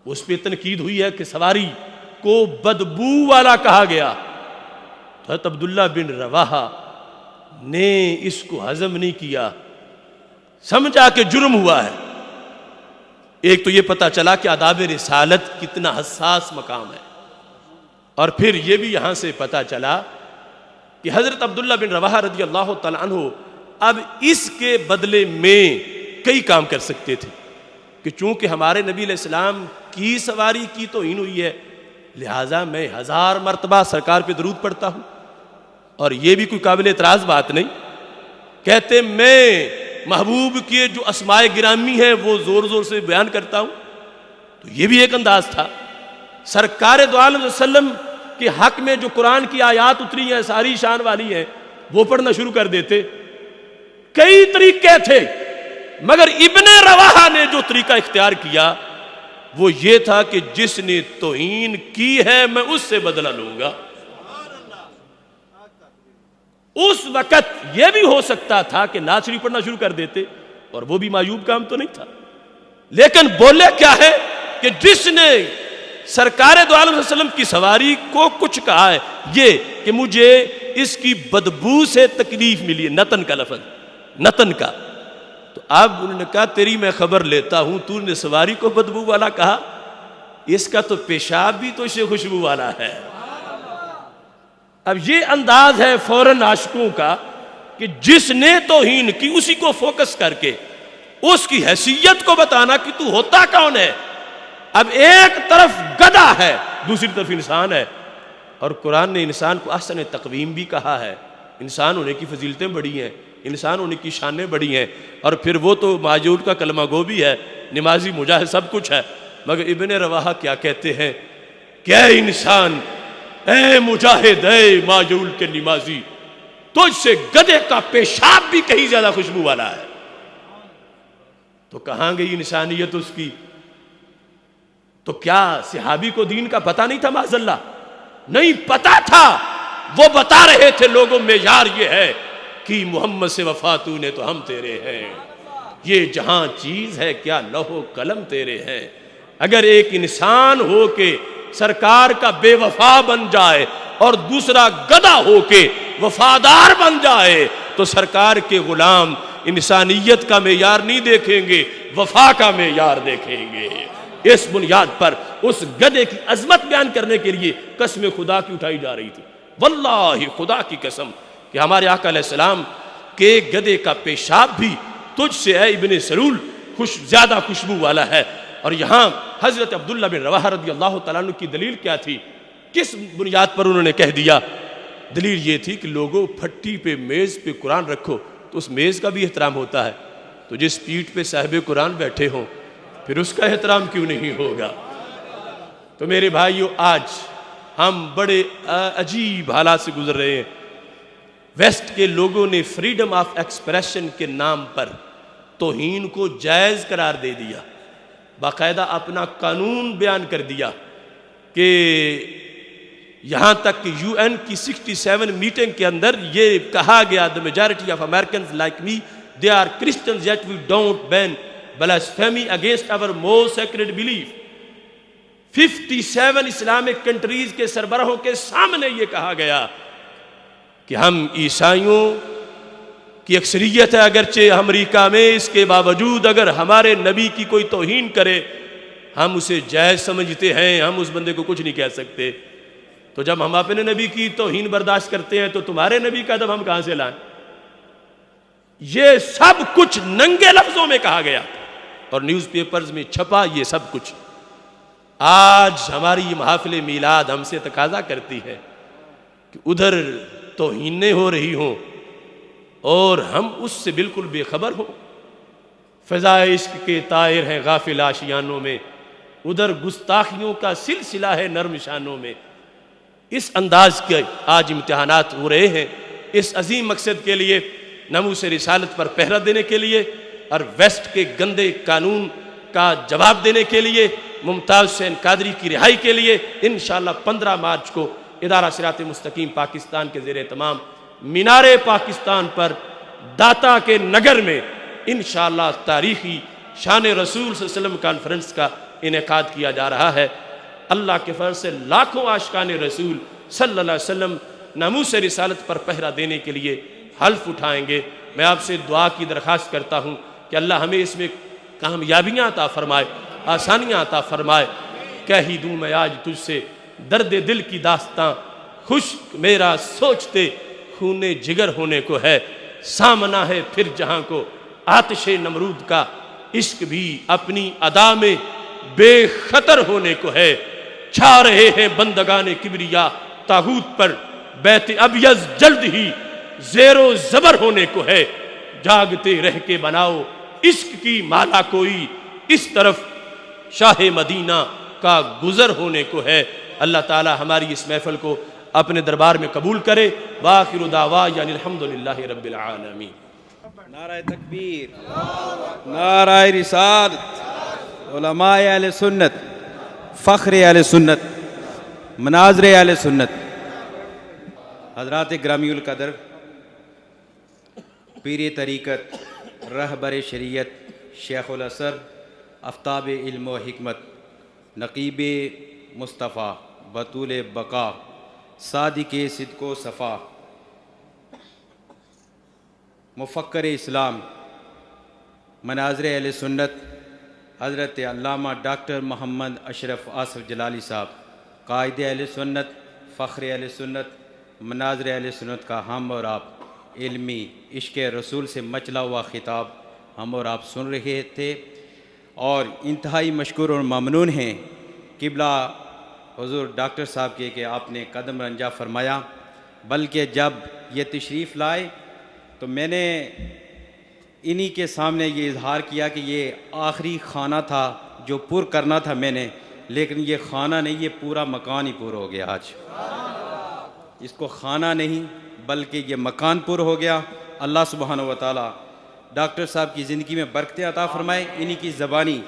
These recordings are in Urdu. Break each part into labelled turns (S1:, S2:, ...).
S1: اس پہ تنقید ہوئی ہے کہ سواری کو بدبو والا کہا گیا، تو حضرت عبداللہ بن رواحہ نے اس کو ہضم نہیں کیا، سمجھا کہ جرم ہوا ہے۔ ایک تو یہ پتہ چلا کہ آداب رسالت کتنا حساس مقام ہے، اور پھر یہ بھی یہاں سے پتہ چلا کہ حضرت عبداللہ بن رواحہ رضی اللہ تعالیٰ عنہ اب اس کے بدلے میں کئی کام کر سکتے تھے کہ چونکہ ہمارے نبی علیہ السلام کی سواری کی توہین ہوئی ہے، لہٰذا میں 1000 مرتبہ سرکار پہ درود پڑھتا ہوں، اور یہ بھی کوئی قابل اعتراض بات نہیں۔ کہتے میں محبوب کے جو اسماء گرامی ہیں وہ زور زور سے بیان کرتا ہوں، تو یہ بھی ایک انداز تھا۔ سرکار دو عالم وسلم کے حق میں جو قرآن کی آیات اتری ہیں ساری شان والی ہیں وہ پڑھنا شروع کر دیتے۔ کئی طریقے تھے، مگر ابن رواحہ نے جو طریقہ اختیار کیا وہ یہ تھا کہ جس نے توہین کی ہے میں اس سے بدلہ لوں گا۔ اس وقت یہ بھی ہو سکتا تھا کہ نعت شریف پڑھنا شروع کر دیتے، اور وہ بھی معیوب کام تو نہیں تھا، لیکن بولے کیا ہے کہ جس نے سرکار دو عالم صلی اللہ علیہ وسلم کی سواری کو کچھ کہا ہے یہ کہ مجھے اس کی بدبو سے تکلیف ملی ہے، نتن کا لفظ، نتن کا۔ تو اب انہوں نے کہا تیری میں خبر لیتا ہوں، تو نے سواری کو بدبو والا کہا، اس کا تو پیشاب بھی تو اسے خوشبو والا ہے۔ اب یہ انداز ہے فوراً عاشقوں کا کہ جس نے توہین کی اسی کو فوکس کر کے اس کی حیثیت کو بتانا کہ تو ہوتا کون ہے۔ اب ایک طرف گدھا ہے، دوسری طرف انسان ہے، اور قرآن نے انسان کو احسن تقویم بھی کہا ہے۔ انسان ہونے کی فضیلتیں بڑی ہیں، انسان ہونے کی شانیں بڑی ہیں، اور پھر وہ تو ماجور کا کلمہ گو بھی ہے، نمازی مجاہد سب کچھ ہے، مگر ابن رواحہ کیا کہتے ہیں کہ اے انسان، اے مجاہد، اے ماجور کے نمازی، تجھ سے گدھے کا پیشاب بھی کہیں زیادہ خوشبو والا ہے۔ تو کہاں گئی انسانیت اس کی؟ تو کیا صحابی کو دین کا پتہ نہیں تھا؟ معاذ اللہ نہیں پتہ تھا، وہ بتا رہے تھے لوگوں میں یار یہ ہے کہ محمد سے وفا تو نے تو ہم تیرے ہیں، یہ جہاں چیز ہے کیا لوح و قلم تیرے ہیں۔ اگر ایک انسان ہو کے سرکار کا بے وفا بن جائے اور دوسرا گدھا ہو کے وفادار بن جائے تو سرکار کے غلام انسانیت کا معیار نہیں دیکھیں گے، وفا کا معیار دیکھیں گے۔ اس بنیاد پر اس گدھے کی عظمت بیان کرنے کے لیے قسم خدا کی اٹھائی جا رہی تھی۔ واللہ خدا کی قسم کہ ہمارے آقا علیہ السلام کے گدھے کا پیشاب بھی تجھ سے اے ابن سلول زیادہ خوشبو والا ہے۔ اور یہاں حضرت عبداللہ بن رواحہ رضی اللہ تعالیٰ عنہ کی دلیل کیا تھی؟ کس بنیاد پر انہوں نے کہہ دیا؟ دلیل یہ تھی کہ لوگوں پھٹی پہ میز پہ قرآن رکھو تو اس میز کا بھی احترام ہوتا ہے، تو جس پیٹھ پہ صاحب قرآن بیٹھے ہوں پھر اس کا احترام کیوں نہیں ہوگا؟ تو میرے بھائیو، آج ہم بڑے عجیب حالات سے گزر رہے ہیں۔ ویسٹ کے لوگوں نے فریڈم آف ایکسپریشن کے نام پر توہین کو جائز قرار دے دیا، باقاعدہ اپنا قانون بیان کر دیا کہ یہاں تک کہ یو این کی 67 میٹنگ کے اندر یہ کہا گیا the majority of Americans like me they are Christians yet we don't ban blasphemy against our most sacred belief۔ 57 Islamic countries کے سربراہوں کے سامنے یہ کہا گیا کہ ہم عیسائیوں کی اکثریت ہے اگرچہ امریکہ میں، اس کے باوجود اگر ہمارے نبی کی کوئی توہین کرے ہم اسے جائز سمجھتے ہیں، ہم اس بندے کو کچھ نہیں کہہ سکتے۔ تو جب ہم اپنے نبی کی توہین برداشت کرتے ہیں تو تمہارے نبی کا ادب ہم کہاں سے لائیں؟ یہ سب کچھ ننگے لفظوں میں کہا گیا اور نیوز پیپرز میں چھپا یہ سب کچھ۔ آج ہماری یہ محافل میلاد ہم سے تقاضا کرتی ہے کہ ادھر توہینیں ہو رہی ہوں اور ہم اس سے بالکل بے خبر ہوں۔ فضائے عشق کے طائر ہیں غافل آشیانوں میں، ادھر گستاخیوں کا سلسلہ ہے نرم شانوں میں۔ اس انداز کے آج امتحانات ہو رہے ہیں۔ اس عظیم مقصد کے لیے، ناموس رسالت پر پہرا دینے کے لیے اور ویسٹ کے گندے قانون کا جواب دینے کے لیے، ممتاز حسین قادری کی رہائی کے لیے انشاءاللہ 15 مارچ کو ادارہ صراط مستقیم پاکستان کے زیر اہتمام مینار پاکستان پر داتا کے نگر میں انشاءاللہ تاریخی شان رسول صلی اللہ علیہ وسلم کانفرنس کا انعقاد کیا جا رہا ہے۔ اللہ کے فضل سے لاکھوں عاشقان رسول صلی اللہ علیہ وسلم ناموس رسالت پر پہرا دینے کے لیے حلف اٹھائیں گے۔ میں آپ سے دعا کی درخواست کرتا ہوں کہ اللہ ہمیں اس میں کامیابیاں عطا فرمائے، آسانیاں عطا فرمائے۔ کہہ ہی دوں میں آج تجھ سے درد دل کی داستاں، خشک میرا سوچتے خون جگر ہونے کو ہے۔ سامنا ہے پھر جہاں کو آتش نمرود کا، عشق بھی اپنی ادا میں بے خطر ہونے کو ہے۔ چھا رہے ہیں بندگان کبریا طاغوت پر، بیت ابیض جلد ہی زیر و زبر ہونے کو ہے۔ جاگتے رہ کے بناؤ عشق کی مالا کوئی، اس طرف شاہ مدینہ کا گزر ہونے کو ہے۔ اللہ تعالی ہماری اس محفل کو اپنے دربار میں قبول کرے۔ وآخر دعوانا الحمدللہ رب العالمین۔
S2: نعرہ تکبیر، نعرہ رسالت، علماء اہل سنت، فخر اہل سنت، مناظر اہل سنت، حضرات گرامی القدر، پیر طریقت، رہبر شریعت، شیخ الاثر، آفتاب علم و حکمت، نقیب مصطفیٰ، بطول بقا، صادق صدق و صفا، مفکر اسلام، مناظر اہل سنت، حضرت علامہ ڈاکٹر محمد اشرف آصف جلالی صاحب، قائد اہل سنت، فخر اہل سنت، مناظر اہل سنت کا ہم اور آپ علمی عشق رسول سے مچلا ہوا خطاب ہم اور آپ سن رہے تھے، اور انتہائی مشکور اور ممنون ہیں قبلہ حضور ڈاکٹر صاحب کے کہ آپ نے قدم رنجا فرمایا۔ بلکہ جب یہ تشریف لائے تو میں نے انہی کے سامنے یہ اظہار کیا کہ یہ آخری خانہ تھا جو پر کرنا تھا میں نے، لیکن یہ خانہ نہیں، یہ پورا مکان ہی پر ہو گیا۔ آج اس کو خانہ نہیں بلکہ یہ مکان پر ہو گیا۔ اللہ سبحانہ و تعالی ڈاکٹر صاحب کی زندگی میں برکتیں عطا فرمائے۔ انہی کی زبانی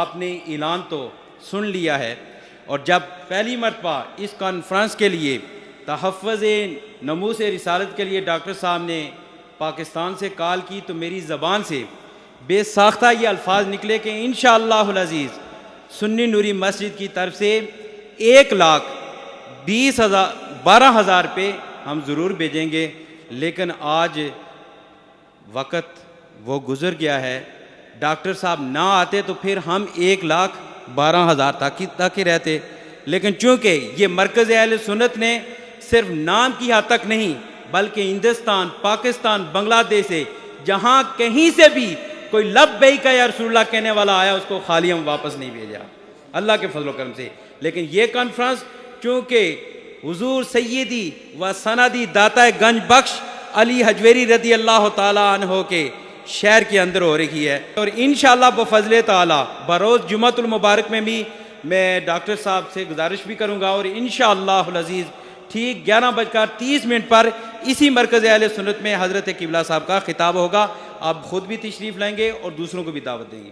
S2: آپ نے اعلان تو سن لیا ہے، اور جب پہلی مرتبہ اس کانفرنس کے لیے تحفظ ناموس رسالت کے لیے ڈاکٹر صاحب نے پاکستان سے کال کی تو میری زبان سے بے ساختہ یہ الفاظ نکلے کہ انشاءاللہ العزیز سنی نوری مسجد کی طرف سے 1,12,000 پہ ہم ضرور بھیجیں گے۔ لیکن آج وقت وہ گزر گیا ہے، ڈاکٹر صاحب نہ آتے تو پھر ہم 1,12,000 تک ہی رہتے۔ لیکن چونکہ یہ مرکز اہل سنت نے صرف نام کی حد تک نہیں بلکہ ہندوستان، پاکستان، بنگلہ دیش سے جہاں کہیں سے بھی کوئی لبیک یا رسول اللہ کہنے والا آیا اس کو خالی ہم واپس نہیں بھیجا، اللہ کے فضل و کرم سے۔ لیکن یہ کانفرنس چونکہ حضور سیدی و سندی داتا گنج بخش علی حجویری رضی اللہ تعالی عنہ کے شہر کے اندر ہو رہی ہے، اور انشاءاللہ بفضل تعالی بروز جمعۃ المبارک میں بھی میں ڈاکٹر صاحب سے گزارش بھی کروں گا، اور انشاءاللہ العزیز ٹھیک 11:30 پر اسی مرکز اہل سنت میں حضرت قبلہ صاحب کا خطاب ہوگا۔ آپ خود بھی تشریف لائیں گے اور دوسروں کو بھی دعوت دیں گے۔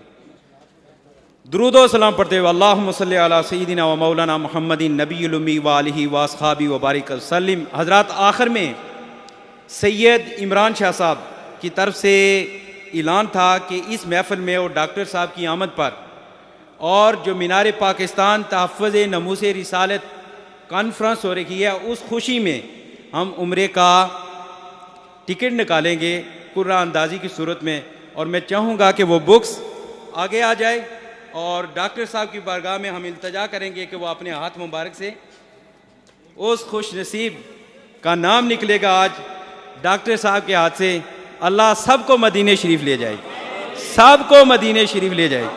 S2: درود و سلام پڑھتے ہوئے اللہم صلی علی سیدنا و مولانا محمد نبی الامی و آلہ و اصحابہ و بارک وسلم۔ حضرات آخر میں سید عمران شاہ صاحب کی طرف سے اعلان تھا کہ اس محفل میں اور ڈاکٹر صاحب کی آمد پر اور جو مینار پاکستان تحفظ ناموس رسالت کانفرنس ہو رہی ہے اس خوشی میں ہم عمرے کا ٹکٹ نکالیں گے قرعہ اندازی کی صورت میں، اور میں چاہوں گا کہ وہ بکس آگے آ جائے اور ڈاکٹر صاحب کی بارگاہ میں ہم التجا کریں گے کہ وہ اپنے ہاتھ مبارک سے اس خوش نصیب کا نام نکلے گا آج ڈاکٹر صاحب کے ہاتھ سے، اللہ سب کو مدینہ شریف لے جائے، سب کو مدینہ شریف لے جائے،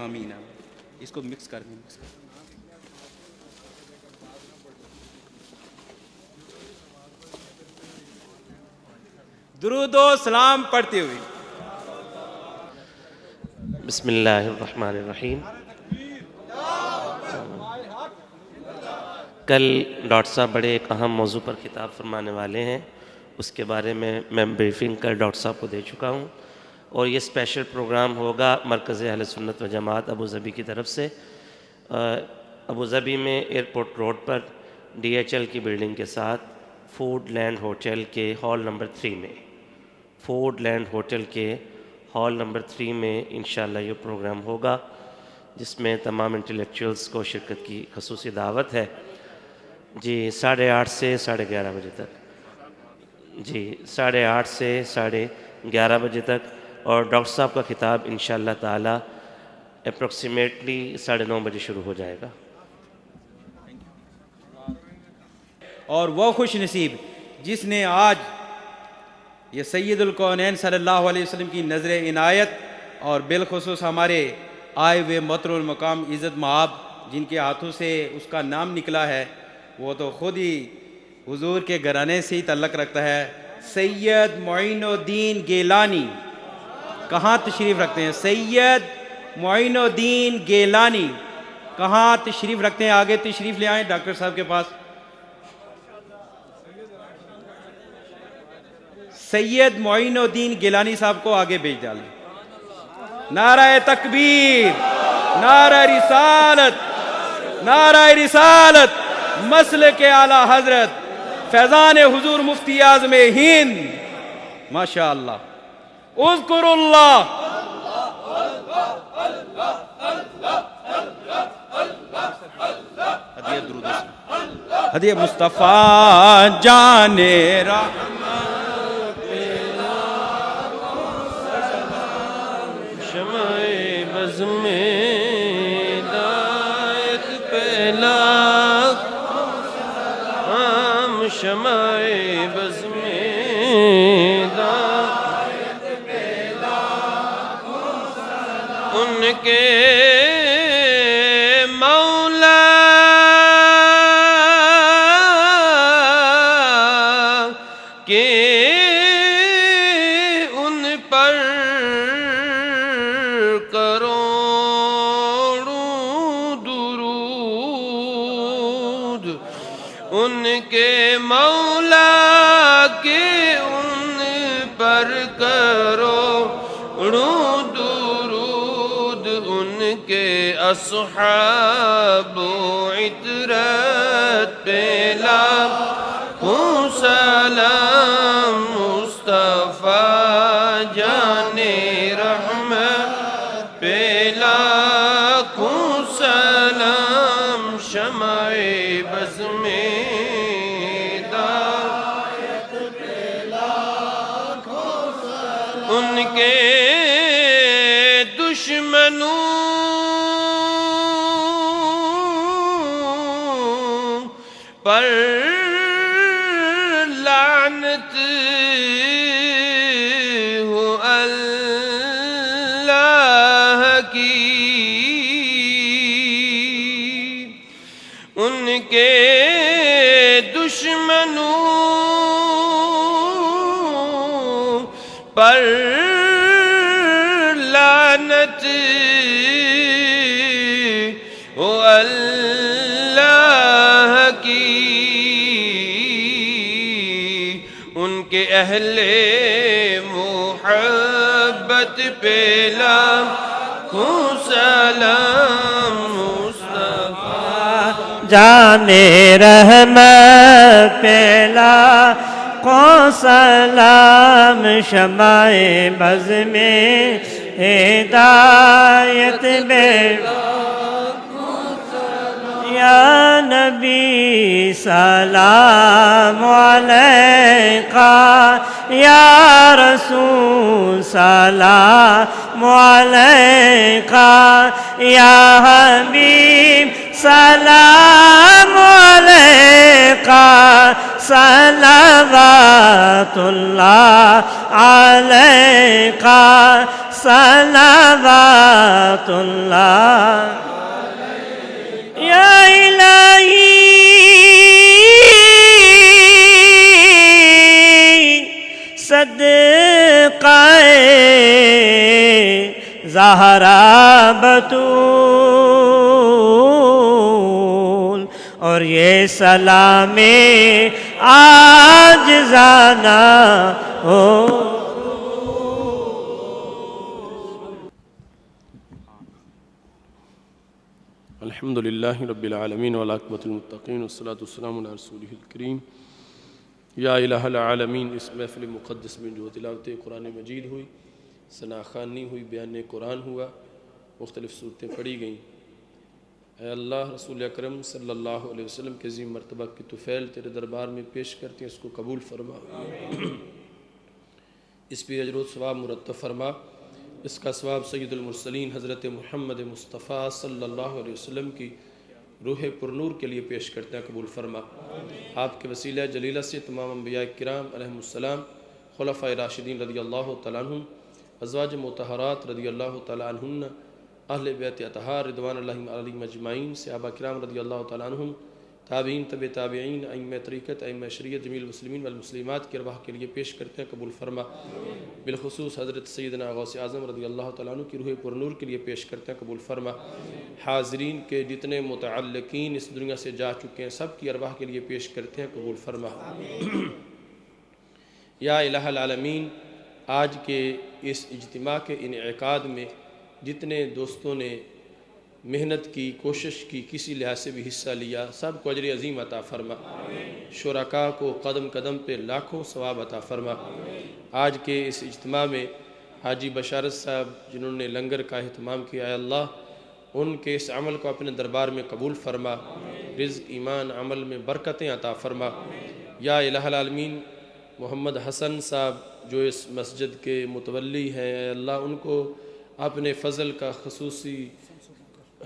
S2: آمین۔ اس کو مکس کر دیں۔ درود و سلام پڑھتے ہوئے
S3: بسم اللہ الرحمن الرحیم۔ کل ڈاکٹر صاحب بڑے ایک اہم موضوع پر خطاب فرمانے والے ہیں، اس کے بارے میں بریفنگ کل ڈاکٹر صاحب کو دے چکا ہوں، اور یہ اسپیشل پروگرام ہوگا مرکز اہل سنت و جماعت ابوظہبی کی طرف سے۔ ابوظہبی میں ایئرپورٹ روڈ پر DHL کی بلڈنگ کے ساتھ فوڈ لینڈ ہوٹل کے ہال نمبر 3 میں، فوڈ لینڈ ہوٹل کے ہال نمبر 3 میں انشاءاللہ یہ پروگرام ہوگا، جس میں تمام انٹلیکچوئلس کو شرکت کی خصوصی دعوت ہے. جی 8:30 سے 11:30 بجے تک. جی 8:30 سے 11:30 بجے تک. اور ڈاکٹر صاحب کا خطاب انشاءاللہ تعالی اپروکسیمیٹلی 9:30 بجے شروع ہو جائے گا.
S2: اور وہ خوش نصیب جس نے آج یہ سید الکونین صلی اللہ علیہ وسلم کی نظر عنایت اور بالخصوص ہمارے آئے ہوئے مطر المقام عزت مآب جن کے ہاتھوں سے اس کا نام نکلا ہے، وہ تو خود ہی حضور کے گھرانے سے ہی تعلق رکھتا ہے. سید معین الدین گیلانی کہاں تشریف رکھتے ہیں؟ سید معین الدین گیلانی کہاں تشریف رکھتے ہیں؟ آگے تشریف لے آئیں ڈاکٹر صاحب کے پاس. سید معین الدین گیلانی صاحب کو آگے بھیج ڈالیں. نعرہ تکبیر، نعرہ رسالت، نعرہ رسالت، مسلک اعلی حضرت فیضان حضور مفتی اعظم ہند. ماشاء اللہ. اذکر اللہ. ہدیہ مصطفیٰ جان رحمت
S3: شمع بز میں دایت بیلا ان کے مولا کے ان پر کروڑوں درود. ان کے مولا کے ان پر کروڑوں درود. ان کے اصحاب و عطرت پہ لاکھوں سلام. مصطفیٰ جان رحمت پہ لاکھوں سلام. شمع بز میں ان کے دشمنوں پر لعنت ہو اللہ کی. ان کے دشمنوں پر لعنت ہو اللہ کی. ان کے اہل محبت پہ لاکھوں سلام. مصطفیٰ
S4: جان رحمت پہ لاکھوں سلام. شمع بز میں ہدایت بے یا نبی سلام علیکہ یا رسول سلام علیکہ یا حبیب سلام علیکہ. صلوات اللہ علیکہ صلوات اللہ. یا الہی صدقہ زہرا بتول اور یہ سلام عاجزانہ ہو.
S1: الحمد للہ رب العالمین والعاقبۃ للمتقین والصلاۃ والسلام علی رسولہ الکریم. یا الہ العالمین، اس محفل مقدس میں جو تلاوت قرآن مجید ہوئی، ثنا خوانی ہوئی، بیان قرآن ہوا، مختلف صورتیں پڑھی گئیں۔ اے اللہ، رسول اکرم صلی اللہ علیہ وسلم کے عظیم مرتبہ کی طفیل تیرے دربار میں پیش کرتے ہیں، اس کو قبول فرما، اس پہ اجر و ثواب مرتب فرما۔ اس کا ثواب سید المرسلین حضرت محمد مصطفیٰ صلی اللہ علیہ وسلم کی روح پرنور کے لیے پیش کرتے ہیں، قبول فرما۔ آپ کے وسیلہ جلیلہ سے تمام انبیاء کرام علیہم السلام، خلفاء راشدین رضی اللہ تعالیٰ عنہم، ازواج مطہرات رضی اللہ تعالیٰ عنہن، اہل بیت اطہار رضوان اللہ علیہم اجمعین، صحابہ کرام رضی اللہ تعالیٰ عنہم، تابعین، تبع تابعین، ائمہ طریقت، ائمہ شریعت، جمیع المسلمین والمسلمات کی ارواح کے لیے پیش کرتے ہیں، قبول فرما۔ بالخصوص حضرت سیدنا غوث اعظم رضی اللہ تعالیٰ عنہ کی روح پرنور کے لیے پیش کرتے ہیں، قبول فرما۔ حاضرین کے جتنے متعلقین اس دنیا سے جا چکے ہیں سب کی ارواح کے لیے پیش کرتے ہیں، قبول فرما۔ یا الہ العالمین، آج کے اس اجتماع کے انعقاد میں جتنے دوستوں نے محنت کی، کوشش کی، کسی لحاظ سے بھی حصہ لیا، سب کو اجر عظیم عطا فرما۔ شرکاء کو قدم قدم پہ لاکھوں ثواب عطا فرما۔ آج کے اس اجتماع میں حاجی بشارت صاحب جنہوں نے لنگر کا اہتمام کیا، اے اللہ ان کے اس عمل کو اپنے دربار میں قبول فرما، رزق، ایمان، عمل میں برکتیں عطا فرما۔ یا الہ العالمین، محمد حسن صاحب جو اس مسجد کے متولی ہیں، اے اللہ ان کو اپنے فضل کا خصوصی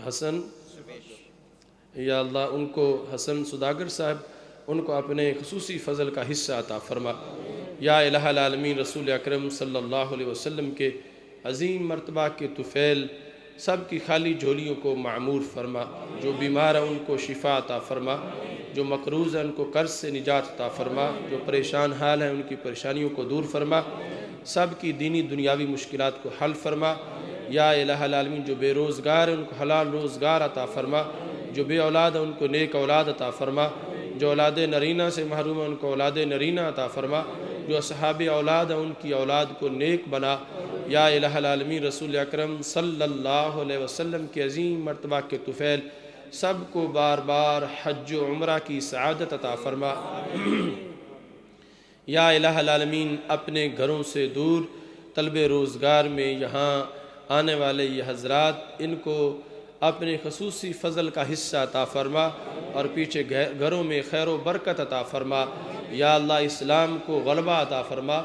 S1: حسن، یا اللہ ان کو حسن سداگر صاحب ان کو اپنے خصوصی فضل کا حصہ عطا فرما۔ یا الہ العالمین، رسول اکرم صلی اللہ علیہ وسلم کے عظیم مرتبہ کے طفیل سب کی خالی جھولیوں کو معمور فرما، جو بیمار ہیں ان کو شفا عطا فرما، جو مقروض ہیں ان کو قرض سے نجات عطا فرما، جو پریشان حال ہیں ان کی پریشانیوں کو دور فرما، سب کی دینی دنیاوی مشکلات کو حل فرما۔ یا الہ العالمین، جو بے روزگار ہیں ان کو حلال روزگار عطا فرما، جو بے اولاد ہیں ان کو نیک اولاد عطا فرما، جو اولاد نرینہ سے محروم ہیں ان کو اولاد نرینہ عطا فرما، جو اصحاب اولاد ہیں ان کی اولاد کو نیک بنا۔ یا الہ العالمین، رسول اکرم صلی اللہ علیہ وسلم کے عظیم مرتبہ کے طفیل سب کو بار بار حج و عمرہ کی سعادت عطا فرما۔ یا الہ العالمین، اپنے گھروں سے دور طلب روزگار میں یہاں آنے والے یہ حضرات، ان کو اپنے خصوصی فضل کا حصہ عطا فرما اور پیچھے گھروں میں خیر و برکت عطا فرما۔ یا اللہ اسلام کو غلبہ عطا فرما۔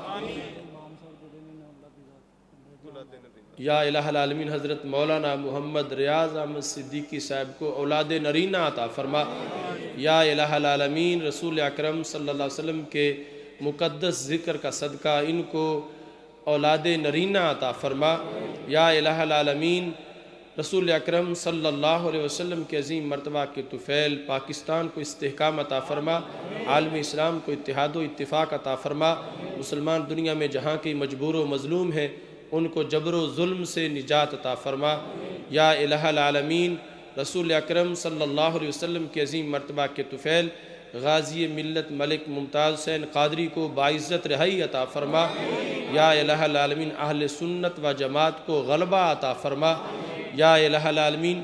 S1: یا الہ العالمین، حضرت مولانا محمد ریاض احمد صدیقی صاحب کو اولاد نرینہ عطا فرما۔ یا الہ العالمین، رسول اکرم صلی اللہ علیہ وسلم کے مقدس ذکر کا صدقہ ان کو اولاد نرینہ عطا فرما۔ یا الہ العالمین، رسول اکرم صلی اللہ علیہ وسلم کے عظیم مرتبہ کے طفیل پاکستان کو استحکام عطا فرما، عالم اسلام کو اتحاد و اتفاق عطا فرما، مسلمان دنیا میں جہاں کی مجبور و مظلوم ہیں ان کو جبر و ظلم سے نجات عطا فرما۔ یا الہ العالمین، رسول اکرم صلی اللہ علیہ وسلم کے عظیم مرتبہ کے طفیل غازی ملت ملک ممتاز حسین قادری کو باعزت رہائی عطا فرما۔ یا الہ العالمین، اہل سنت و جماعت کو غلبہ عطا فرما۔ یا الہ العالمین،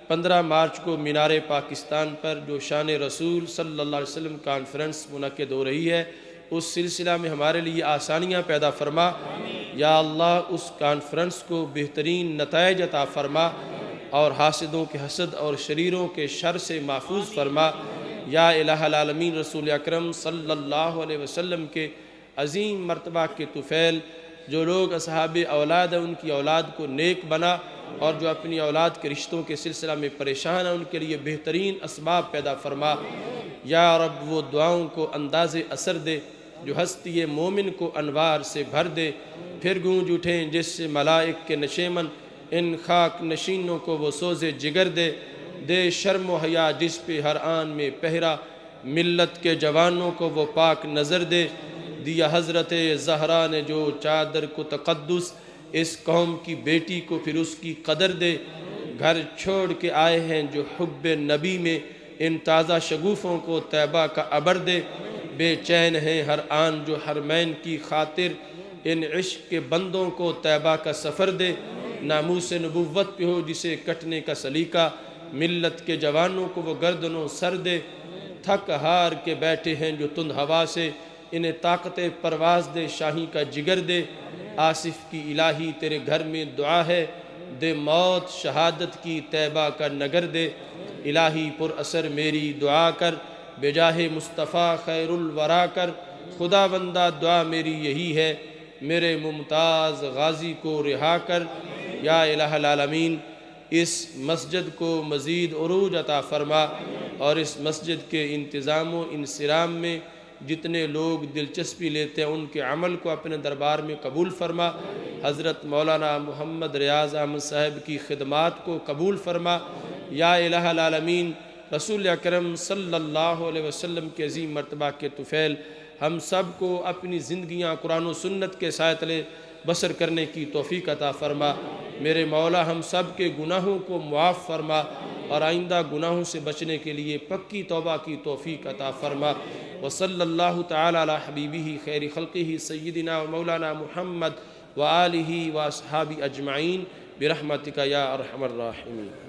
S1: 15 مارچ کو مینار پاکستان پر جو شان رسول صلی اللہ علیہ وسلم کانفرنس منعقد ہو رہی ہے، اس سلسلہ میں ہمارے لیے آسانیاں پیدا فرما۔ یا اللہ اس کانفرنس کو بہترین نتائج عطا فرما اور حاسدوں کے حسد اور شریروں کے شر سے محفوظ فرما۔ یا الہ العالمین، رسول اکرم صلی اللہ علیہ وسلم کے عظیم مرتبہ کے طفیل جو لوگ اصحاب اولاد ہیں ان کی اولاد کو نیک بنا، اور جو اپنی اولاد کے رشتوں کے سلسلہ میں پریشان ہیں ان کے لیے بہترین اسباب پیدا فرما۔ یا رب وہ دعاؤں کو انداز اثر دے جو ہستی مومن کو انوار سے بھر دے، پھر گونج اٹھیں جس سے ملائک کے نشیمن، ان خاک نشینوں کو وہ سوز جگر دے، دے شرم و حیا جس پہ ہر آن میں پہرا، ملت کے جوانوں کو وہ پاک نظر دے، دیا حضرت زہرا نے جو چادر کو تقدس، اس قوم کی بیٹی کو پھر اس کی قدر دے، گھر چھوڑ کے آئے ہیں جو حب نبی میں، ان تازہ شگوفوں کو طیبہ کا عبر دے، بے چین ہیں ہر آن جو حرمین کی خاطر، ان عشق کے بندوں کو طیبہ کا سفر دے، ناموس نبوت پہ ہو جسے کٹنے کا سلیقہ، ملت کے جوانوں کو وہ گردنوں سر دے، تھک ہار کے بیٹھے ہیں جو تند ہوا سے، انہیں طاقت پرواز دے، شاہی کا جگر دے، آصف کی الہی تیرے گھر میں دعا ہے، دے موت شہادت کی طیبہ کا نگر دے، الہی پر اثر میری دعا کر، بجاہ مصطفیٰ خیر الورا کر، خدا بندہ دعا میری یہی ہے، میرے ممتاز غازی کو رہا کر، یا الہ العالمین اس مسجد کو مزید عروج عطا فرما، اور اس مسجد کے انتظام و انصرام میں جتنے لوگ دلچسپی لیتے ہیں ان کے عمل کو اپنے دربار میں قبول فرما، حضرت مولانا محمد ریاض احمد صاحب کی خدمات کو قبول فرما، یا الہ العالمین رسول اکرم صلی اللہ علیہ وسلم کے عظیم مرتبہ کے طفیل ہم سب کو اپنی زندگیاں قرآن و سنت کے سائے تلے بسر کرنے کی توفیق عطا فرما۔ میرے مولا ہم سب کے گناہوں کو معاف فرما، اور آئندہ گناہوں سے بچنے کے لیے پکی توبہ کی توفیق عطا فرما۔ وصلی اللہ تعالی علی حبیبہ خیر خلقہ سیدنا و مولانا محمد وآلہ واصحابہ اجمعین برحمتک یا ارحم الراحمین۔